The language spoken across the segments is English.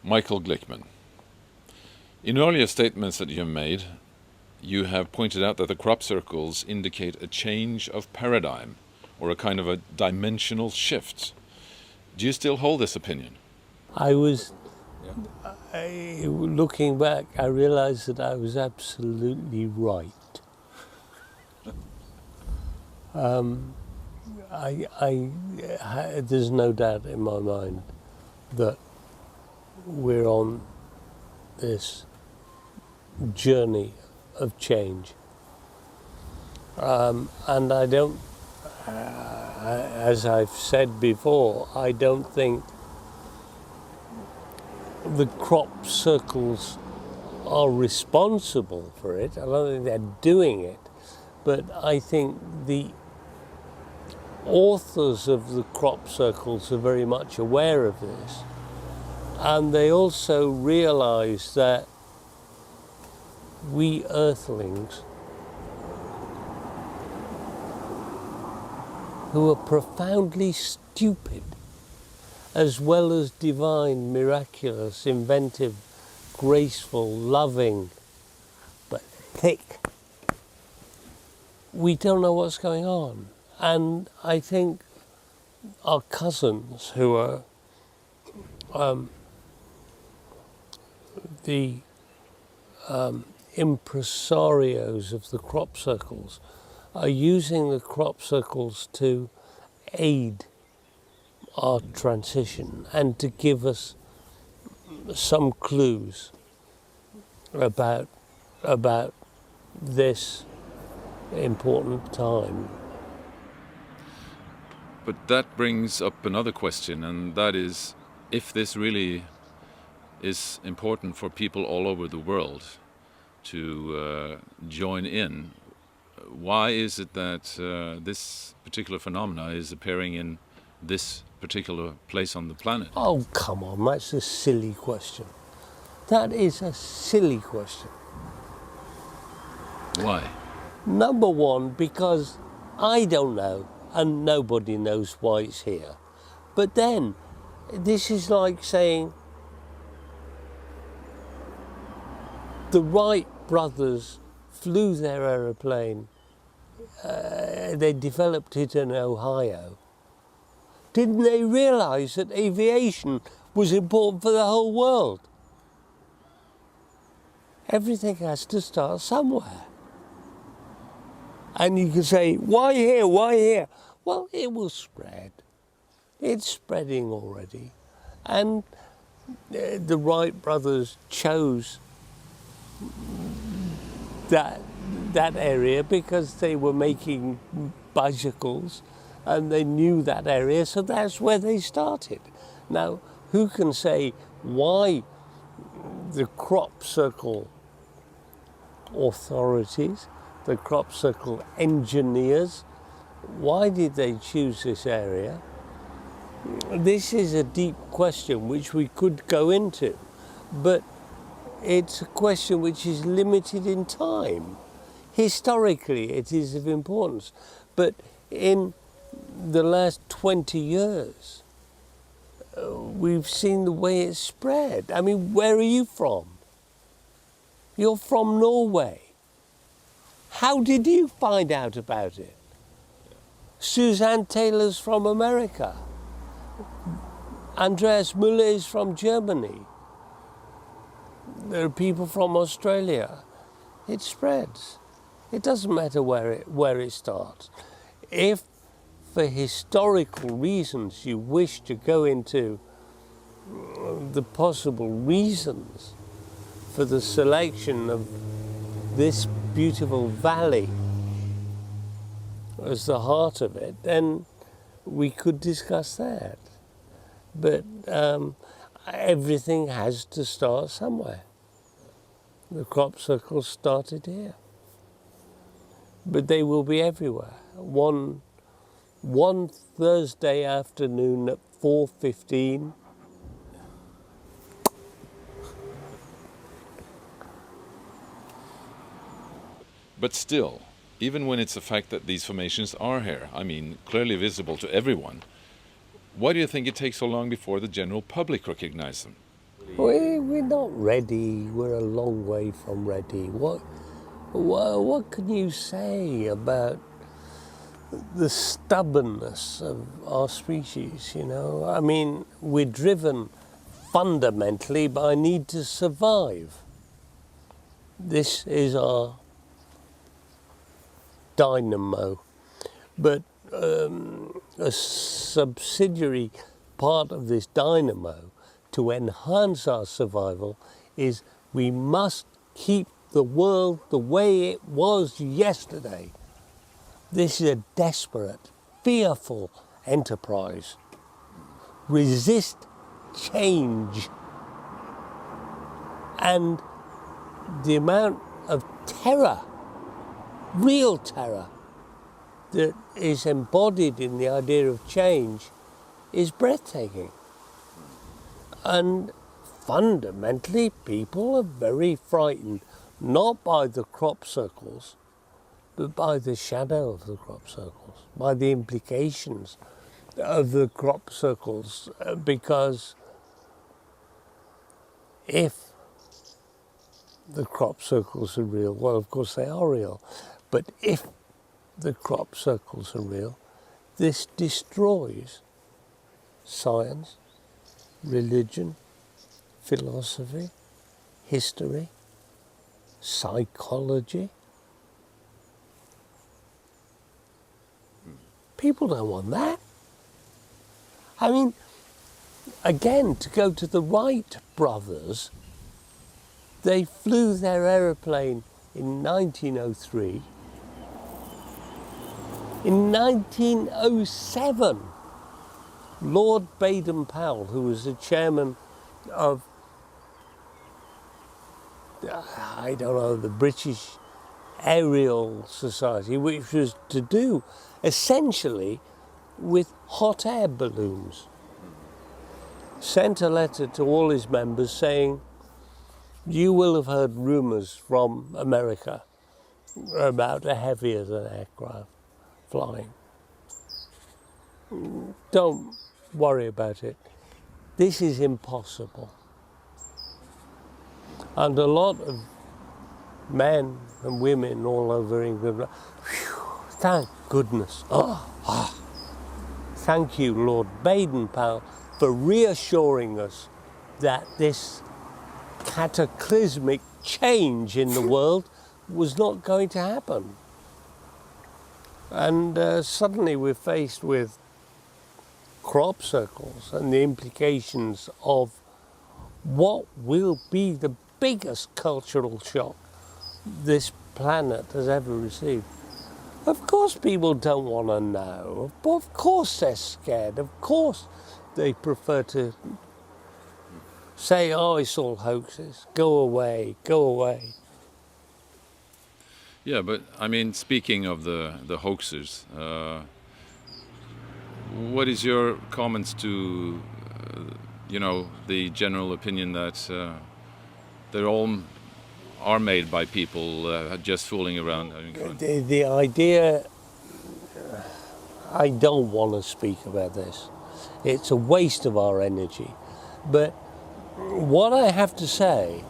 Michael Glickman. In earlier statements that you have made, you have pointed out that the crop circles indicate a change of paradigm, or a kind of a dimensional shift. Do you still hold this opinion? Looking back, I realized that I was absolutely right. There's no doubt in my mind that we're on this journey of change. And I don't, as I've said before, I don't think the crop circles are responsible for it. I don't think they're doing it. But I think the authors of the crop circles are very much aware of this. And they also realize that we earthlings, who are profoundly stupid, as well as divine, miraculous, inventive, graceful, loving, but thick, we don't know what's going on. And I think our cousins, who are the impresarios of the crop circles, are using the crop circles to aid our transition and to give us some clues about this important time. But that brings up another question, and that is, if this really is important for people all over the world to join in, why is it that this particular phenomena is appearing in this particular place on the planet? Oh, come on, that's a silly question. That is a silly question. Why? Number one, because I don't know, and nobody knows why it's here. But then, this is like saying the Wright brothers flew their aeroplane. They developed it in Ohio. Didn't they realize that aviation was important for the whole world? Everything has to start somewhere. And you can say, why here, why here? Well, it will spread. It's spreading already. And the Wright brothers chose that area because they were making bicycles and they knew that area, so that's where they started. Now, who can say why the crop circle authorities, the crop circle engineers, why did they choose this area? This is a deep question which we could go into, but it's a question which is limited in time. Historically, it is of importance, but in the last 20 years, we've seen the way it's spread. I mean, where are you from? You're from Norway. How did you find out about it? Suzanne Taylor's from America. Andreas Müller is from Germany. There are people from Australia. It spreads. It doesn't matter where it starts. If for historical reasons you wish to go into the possible reasons for the selection of this beautiful valley as the heart of it, then we could discuss that. But everything has to start somewhere. The crop circles started here. But they will be everywhere. One Thursday afternoon at 4:15. But still, even when it's a fact that these formations are here, I mean, clearly visible to everyone, why do you think it takes so long before the general public recognize them? We're not ready. We're a long way from ready. What can you say about the stubbornness of our species, you know? I mean, we're driven fundamentally by a need to survive. This is our dynamo. But a subsidiary part of this dynamo to enhance our survival is we must keep the world the way it was yesterday. This is a desperate, fearful enterprise. Resist change. And the amount of terror, real terror, that is embodied in the idea of change is breathtaking. And fundamentally, people are very frightened, not by the crop circles, but by the shadow of the crop circles, by the implications of the crop circles, because if the crop circles are real, well, of course they are real, but if the crop circles are real, this destroys science, religion, philosophy, history, psychology. People don't want that. I mean, again, to go to the Wright brothers, they flew their aeroplane in 1903. In 1907, Lord Baden-Powell, who was the chairman of, I don't know, the British Aerial Society, which was to do essentially with hot air balloons, sent a letter to all his members saying, you will have heard rumours from America about a heavier than aircraft flying. Don't worry about it. This is impossible. And a lot of men and women all over England, thank goodness. Thank you, Lord Baden-Powell, for reassuring us that this cataclysmic change in the world was not going to happen. And suddenly we're faced with crop circles and the implications of what will be the biggest cultural shock this planet has ever received. Of course people don't want to know. Of course they're scared. Of course they prefer to say, oh, it's all hoaxes. Go away, go away. Yeah, but I mean, speaking of the hoaxers, what is your comments to, the general opinion that they're all are made by people just fooling around, having fun? The idea, I don't want to speak about this. It's a waste of our energy. But what I have to say,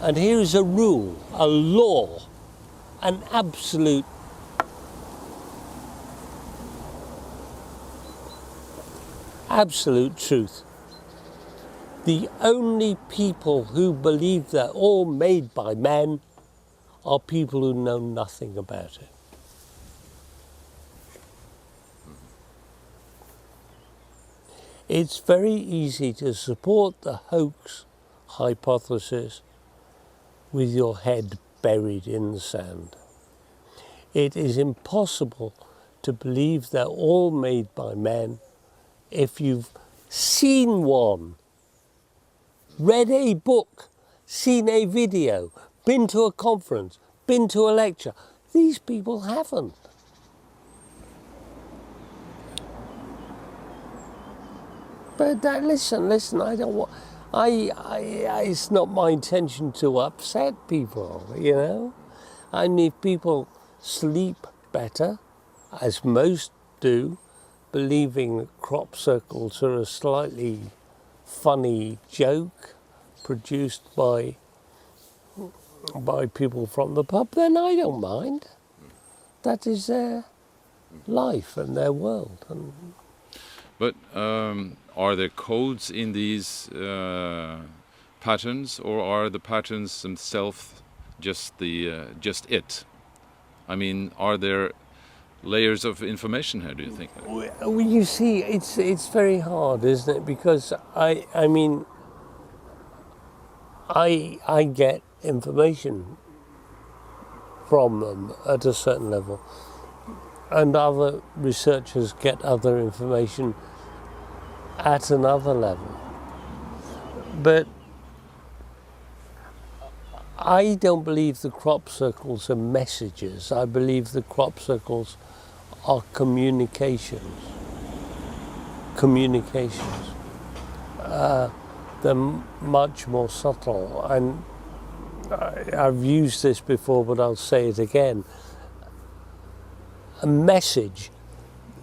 and here is a rule, a law, an absolute truth. The only people who believe they're all made by men are people who know nothing about it. It's very easy to support the hoax hypothesis with your head buried in the sand. It is impossible to believe they're all made by men if you've seen one, read a book, seen a video, been to a conference, been to a lecture. These people haven't. But listen, I don't want, it's not my intention to upset people, you know. I mean, if people sleep better, as most do, believing that crop circles are a slightly funny joke, produced by people from the pub, then I don't mind. That is their life and their world. But are there codes in these patterns, or are the patterns themselves just it? I mean, are there layers of information here, do you think? Well, you see, it's very hard, isn't it? Because I mean, I get information from them at a certain level, and other researchers get other information at another level. But I don't believe the crop circles are messages. I believe the crop circles are communications. They're much more subtle, and I've used this before, but I'll say it again. A message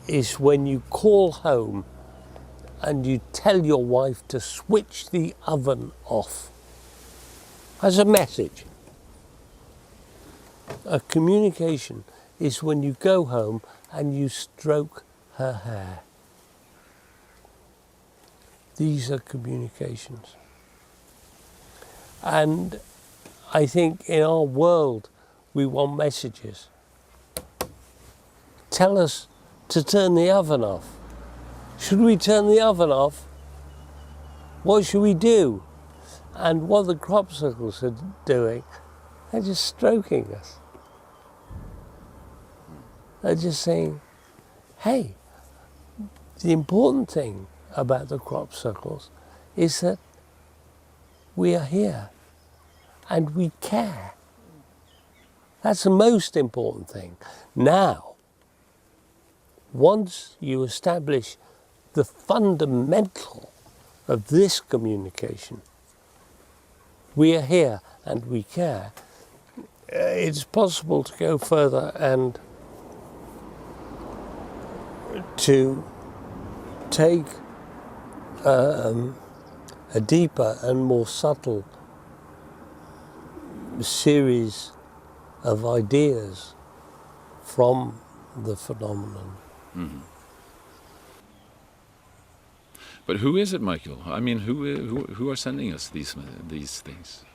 is when you call home and you tell your wife to switch the oven off. As a message. A communication is when you go home and you stroke her hair. These are communications. And I think in our world we want messages. Tell us to turn the oven off. Should we turn the oven off? What should we do? And what the crop circles are doing, they're just stroking us. They're just saying, hey, the important thing about the crop circles is that we are here and we care. That's the most important thing. Now, once you establish the fundamental of this communication, we are here and we care, it's possible to go further and to take a deeper and more subtle series of ideas from the phenomenon. Mm-hmm. But who is it, Michael? I mean, who are sending us these things?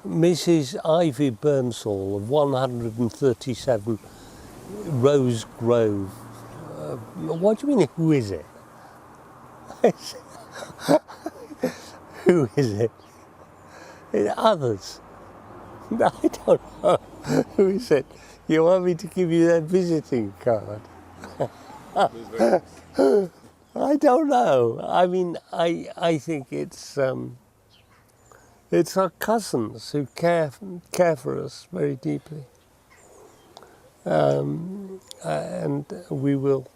Mrs. Ivy Burnsall of 137 Rose Grove. What do you mean, who is it? Who is it? Others. I don't know. Who is it? You want me to give you their visiting card? I don't know. I mean, I think it's our cousins who care for us very deeply, and we will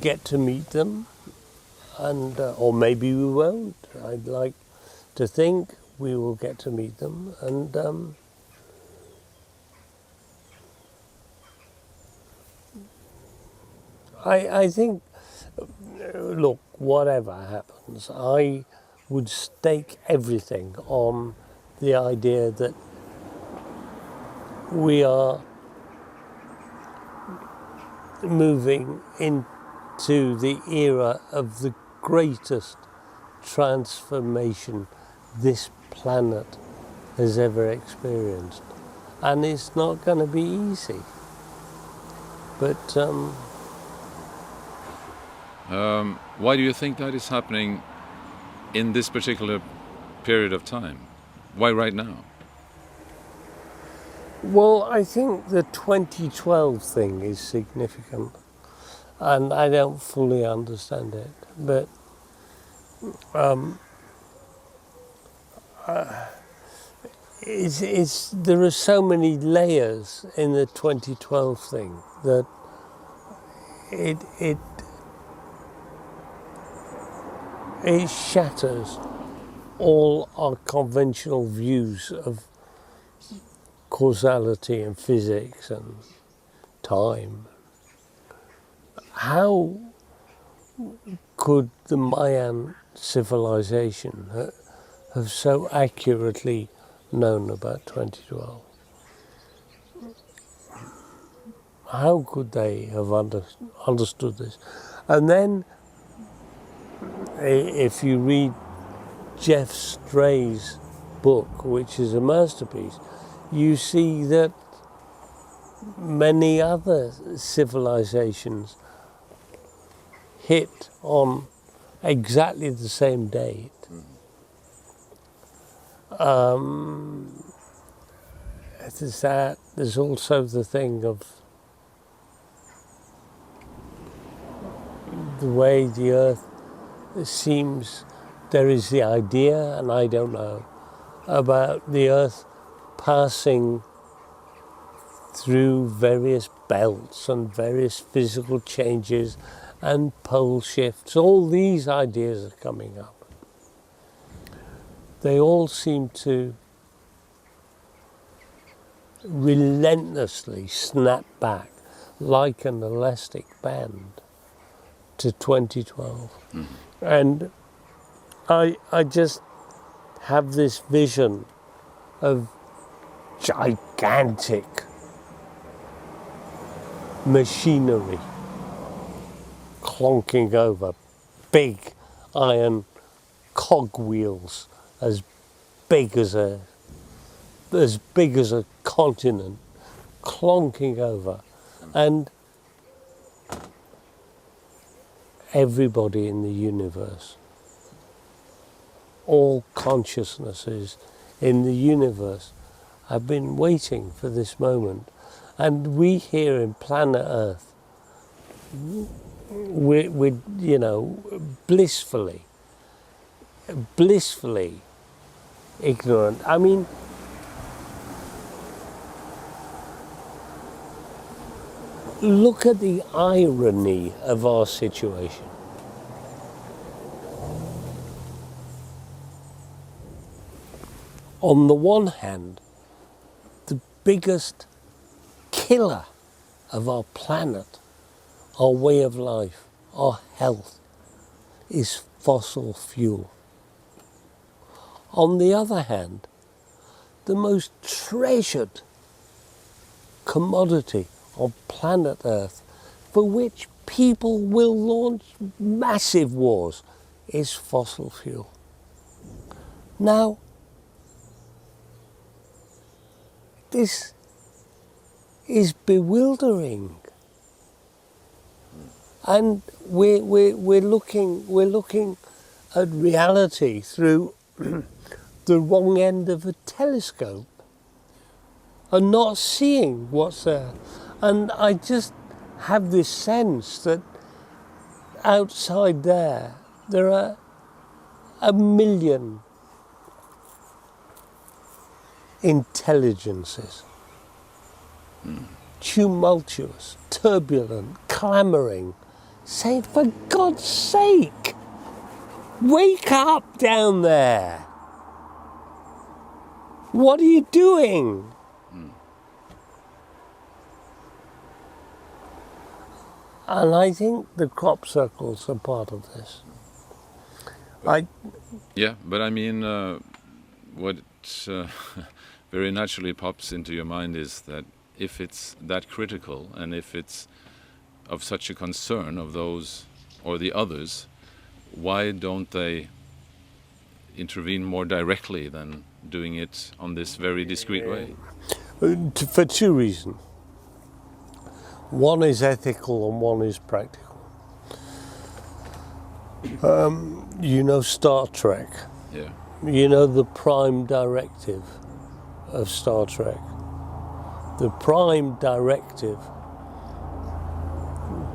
get to meet them, and or maybe we won't. I'd like to think we will get to meet them, and I think, look, whatever happens, I would stake everything on the idea that we are moving into the era of the greatest transformation this planet has ever experienced. And it's not going to be easy. But why do you think that is happening in this particular period of time? Why right now? Well, I think the 2012 thing is significant, and I don't fully understand it, but there are so many layers in the 2012 thing that it shatters all our conventional views of causality and physics and time. How could the Mayan civilization have so accurately known about 2012? How could they have understood this? And then, if you read Jeff Stray's book, which is a masterpiece, you see that many other civilizations hit on exactly the same date. There's that. There's also the thing of the way the Earth seems. There is the idea, and I don't know, about the Earth passing through various belts and various physical changes and pole shifts. All these ideas are coming up. They all seem to relentlessly snap back like an elastic band to 2012. And I just have this vision of gigantic machinery clonking over big iron cogwheels as big as a continent, clonking over, and everybody in the universe, all consciousnesses in the universe have been waiting for this moment. And we here in planet Earth, we're blissfully ignorant. I mean, look at the irony of our situation. On the one hand, the biggest killer of our planet, our way of life, our health, is fossil fuel. On the other hand, the most treasured commodity on planet Earth, for which people will launch massive wars, is fossil fuel. Now, this is bewildering, and we're looking at reality through the wrong end of a telescope and not seeing what's there. And I just have this sense that outside there are a million intelligences, tumultuous, turbulent, clamoring, saying, for God's sake, wake up down there. What are you doing? And I think the crop circles are part of this. Yeah, but I mean, what very naturally pops into your mind is that if it's that critical and if it's of such a concern of those or the others, why don't they intervene more directly than doing it on this very discreet way? For two reasons. One is ethical and one is practical. You know Star Trek. Yeah. You know the prime directive of Star Trek. The prime directive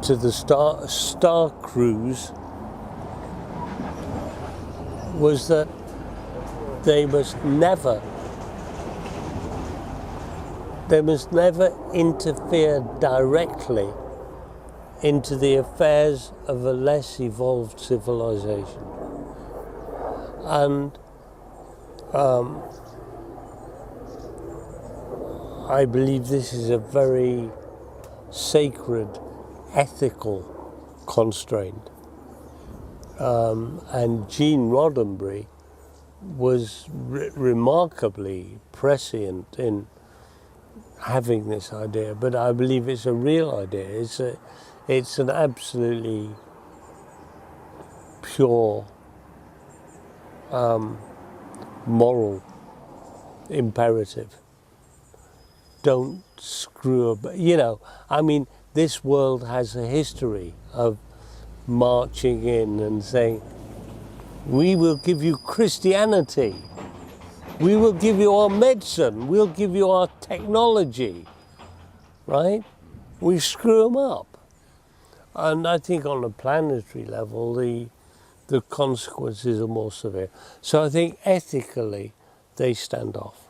to the Star Crews was that they must never interfere directly into the affairs of a less evolved civilization. And I believe this is a very sacred ethical constraint. And Gene Roddenberry was remarkably prescient in having this idea, but I believe it's a real idea. It's an absolutely pure moral imperative. Don't screw up. I mean, this world has a history of marching in and saying, we will give you Christianity, we will give you our medicine, we'll give you our technology, right? We screw them up. And I think on a planetary level, the consequences are more severe. So I think ethically, they stand off.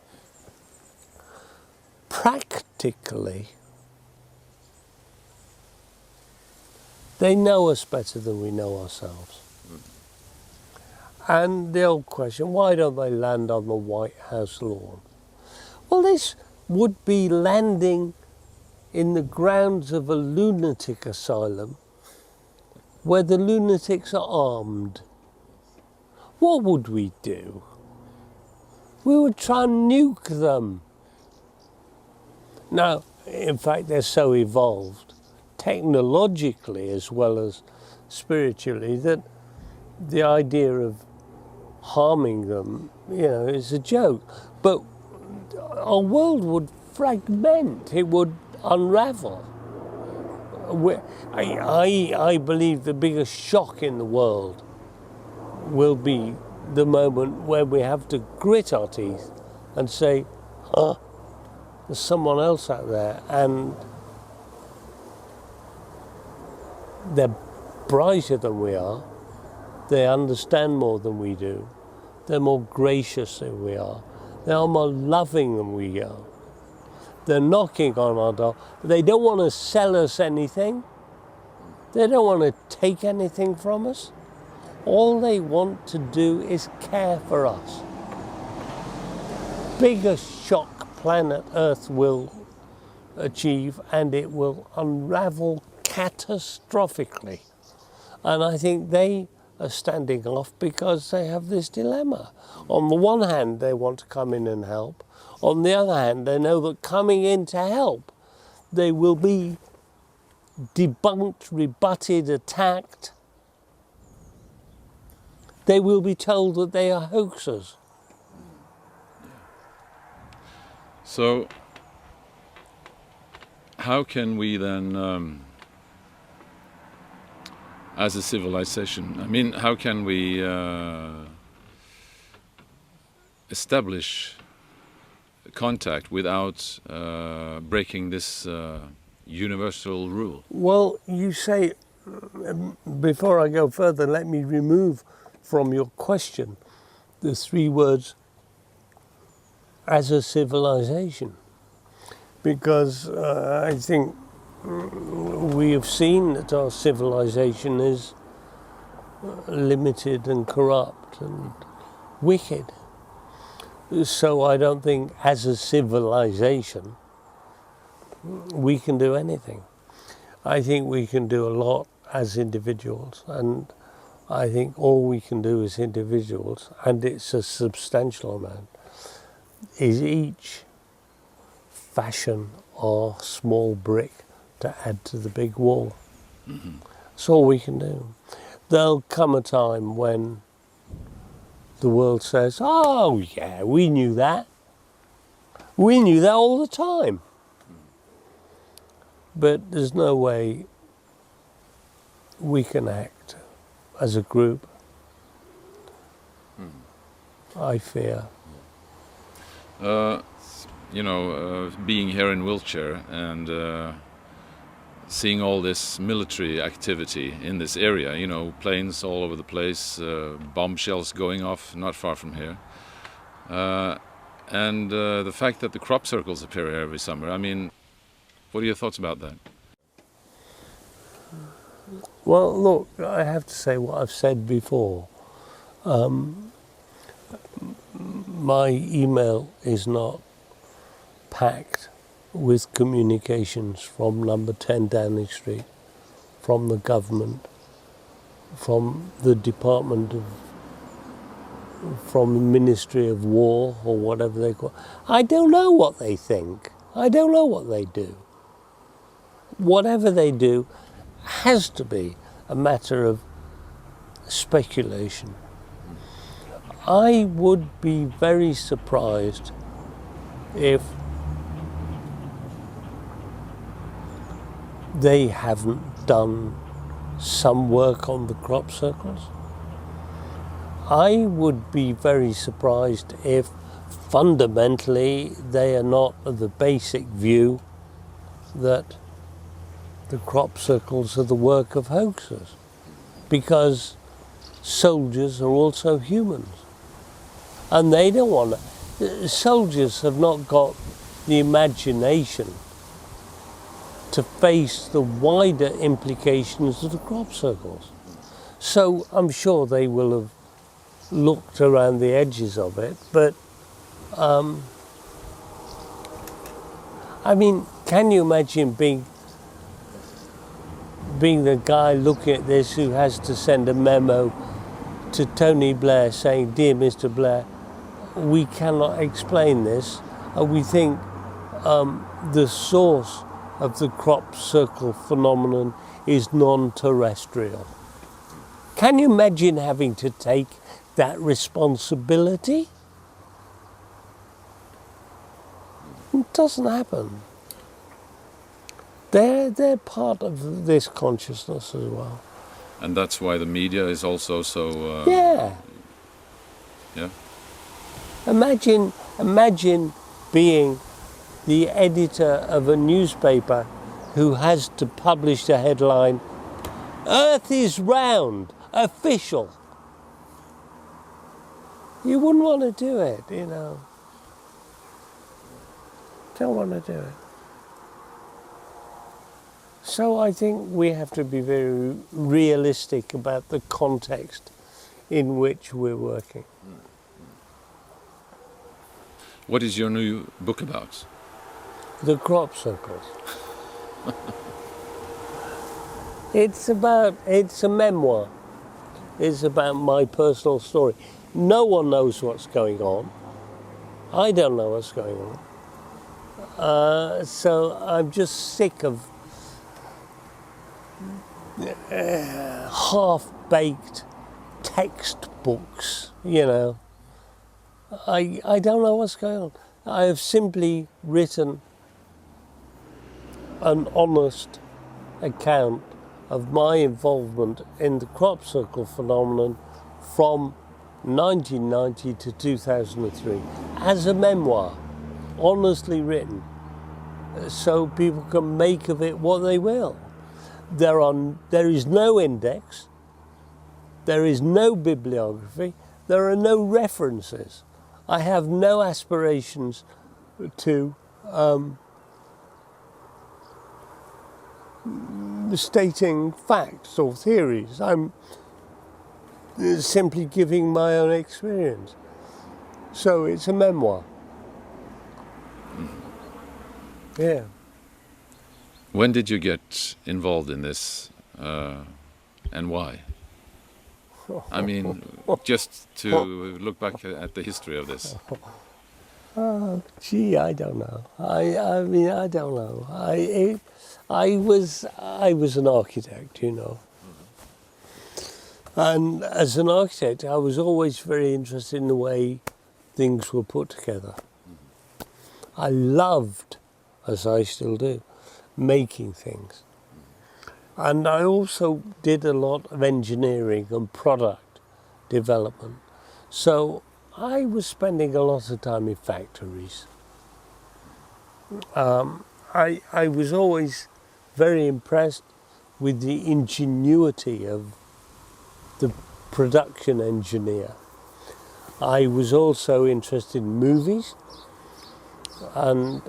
Practically, they know us better than we know ourselves. And the old question, why don't they land on the White House lawn? Well, this would be landing in the grounds of a lunatic asylum where the lunatics are armed. What would we do? We would try and nuke them. Now, in fact, they're so evolved, technologically as well as spiritually, that the idea of harming them, is a joke. But our world would fragment, it would unravel. I believe the biggest shock in the world will be the moment where we have to grit our teeth and say, there's someone else out there, and they're brighter than we are, they understand more than we do, they're more gracious than we are, they are more loving than we are. They're knocking on our door. They don't want to sell us anything. They don't want to take anything from us. All they want to do is care for us. Biggest shock planet Earth will achieve, and it will unravel catastrophically. And I think they are standing off because they have this dilemma. On the one hand, they want to come in and help. On the other hand, they know that coming in to help, they will be debunked, rebutted, attacked. They will be told that they are hoaxers. So, how can we then, as a civilization, how can we establish contact without breaking this universal rule? Well, you say, before I go further, let me remove from your question the three words, as a civilization. Because I think we have seen that our civilization is limited and corrupt and wicked. So I don't think as a civilization we can do anything. I think we can do a lot as individuals, and I think all we can do as individuals, and it's a substantial amount, is each fashion our small brick to add to the big wall. Mm-hmm. That's all we can do. There'll come a time when the world says, oh yeah, we knew that. We knew that all the time. But there's no way we can act as a group, I fear. Being here in Wiltshire and seeing all this military activity in this area, planes all over the place, bombshells going off not far from here. And the fact that the crop circles appear here every summer, what are your thoughts about that? Well, look, I have to say what I've said before. My email is not packed with communications from number 10 Downing Street, from the government, from the from the Ministry of War or whatever they call it. I don't know what they think. I don't know what they do. Whatever they do has to be a matter of speculation. I would be very surprised if they haven't done some work on the crop circles. I would be very surprised if fundamentally they are not of the basic view that the crop circles are the work of hoaxes, because soldiers are also humans. And they don't want to. Soldiers have not got the imagination to face the wider implications of the crop circles. So I'm sure they will have looked around the edges of it, but I mean, can you imagine being the guy looking at this who has to send a memo to Tony Blair saying, "Dear Mr. Blair, we cannot explain this. We think the source of the crop circle phenomenon is non-terrestrial." Can you imagine having to take that responsibility? It doesn't happen. They're part of this consciousness as well. And that's why the media is also so... Yeah. Yeah. Imagine being the editor of a newspaper who has to publish the headline, "Earth is round, official." You wouldn't want to do it, you know. Don't want to do it. So I think we have to be very realistic about the context in which we're working. What is your new book about? The crop circles. It's a memoir. It's about my personal story. No one knows what's going on. I don't know what's going on. So I'm just sick of half-baked textbooks, you know. I don't know what's going on. I have simply written an honest account of my involvement in the crop circle phenomenon from 1990 to 2003 as a memoir, honestly written, so people can make of it what they will. There is no index, there is no bibliography, there are no references. I have no aspirations to stating facts or theories. I'm simply giving my own experience. So it's a memoir. Yeah. When did you get involved in this and why? I mean, just to look back at the history of this. Oh, gee, I don't know. I mean, I don't know. I was an architect, you know. And as an architect, I was always very interested in the way things were put together. I loved, as I still do, making things. And I also did a lot of engineering and product development. So I was spending a lot of time in factories. I was always very impressed with the ingenuity of the production engineer. I was also interested in movies and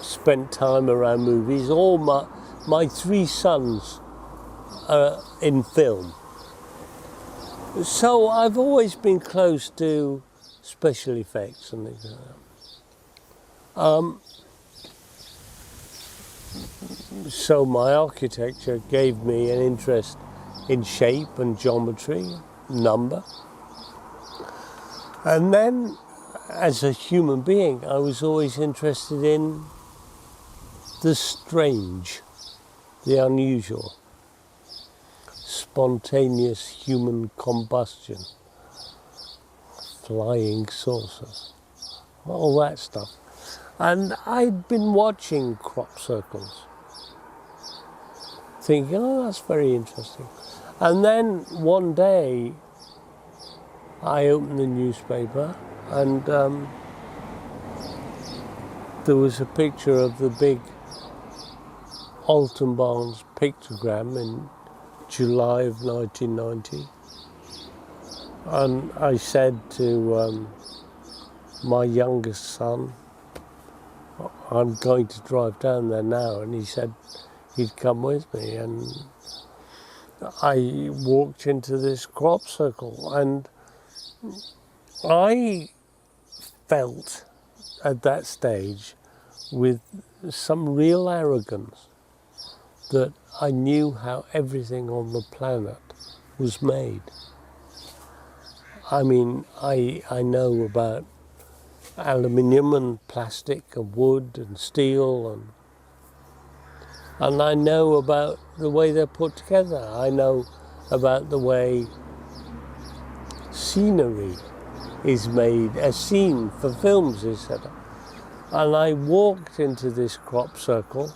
spent time around movies. All my three sons are in film. So I've always been close to special effects and things like that. So my architecture gave me an interest in shape and geometry, number. And then, as a human being, I was always interested in the strange, the unusual, spontaneous human combustion, flying saucers, all that stuff. And I'd been watching crop circles, thinking, oh, that's very interesting. And then one day, I opened the newspaper and there was a picture of the big Alton Barnes pictogram in July of 1990. And I said to my youngest son, I'm going to drive down there now, and he said he'd come with me. And I walked into this crop circle, and I felt at that stage with some real arrogance that I knew how everything on the planet was made. I mean, I know about aluminium and plastic and wood and steel, and I know about the way they're put together. I know about the way scenery is made, a scene for films is set up. And I walked into this crop circle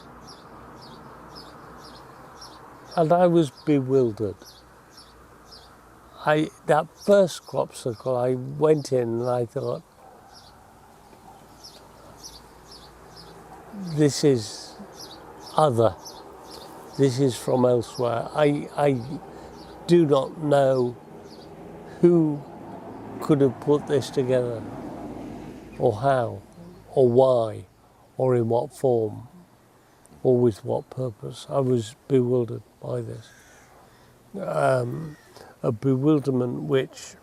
and I was bewildered. That first crop circle, I went in and I thought, this is other. This is from elsewhere. I do not know who could have put this together, or how, or why, or in what form, or with what purpose. I was bewildered by this. A bewilderment which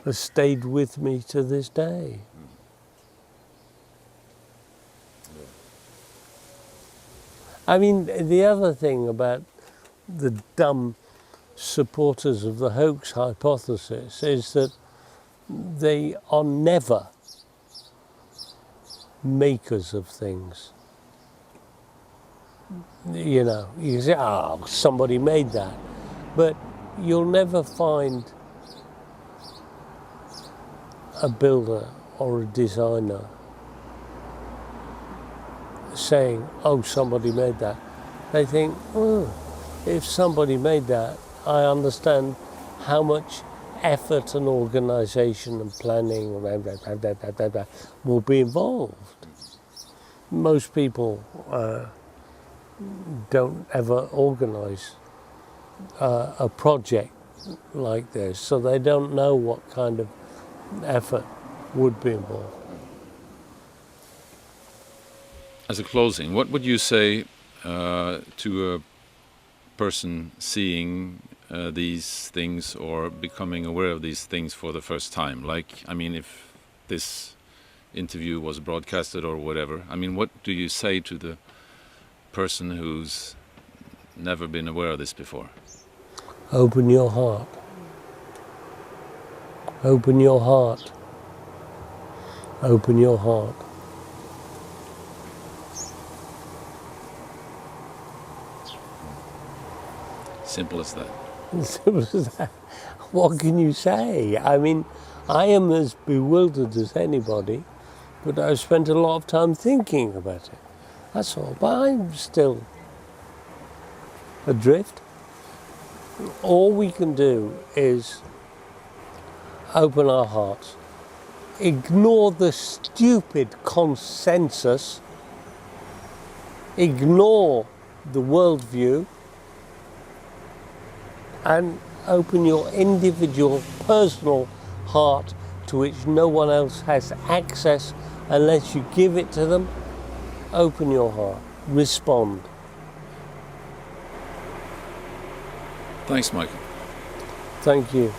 has stayed with me to this day. I mean, the other thing about the dumb supporters of the hoax hypothesis is that they are never makers of things. You know, you can say, oh, somebody made that. But you'll never find a builder or a designer saying, oh, somebody made that. They think, oh, if somebody made that, I understand how much effort and organisation and planning will be involved. Most people don't ever organise a project like this, so they don't know what kind of effort would be involved. As a closing, what would you say to a person seeing these things or becoming aware of these things for the first time? Like, I mean, if this interview was broadcasted or whatever, I mean, what do you say to the person who's never been aware of this before? Open your heart. Open your heart. Open your heart. Simple as that. Simple as that. What can you say? I mean, I am as bewildered as anybody, but I've spent a lot of time thinking about it. That's all. But I'm still adrift. All we can do is open our hearts, ignore the stupid consensus, ignore the worldview, and open your individual, personal heart to which no one else has access unless you give it to them. Open your heart. Respond. Thanks, Michael. Thank you.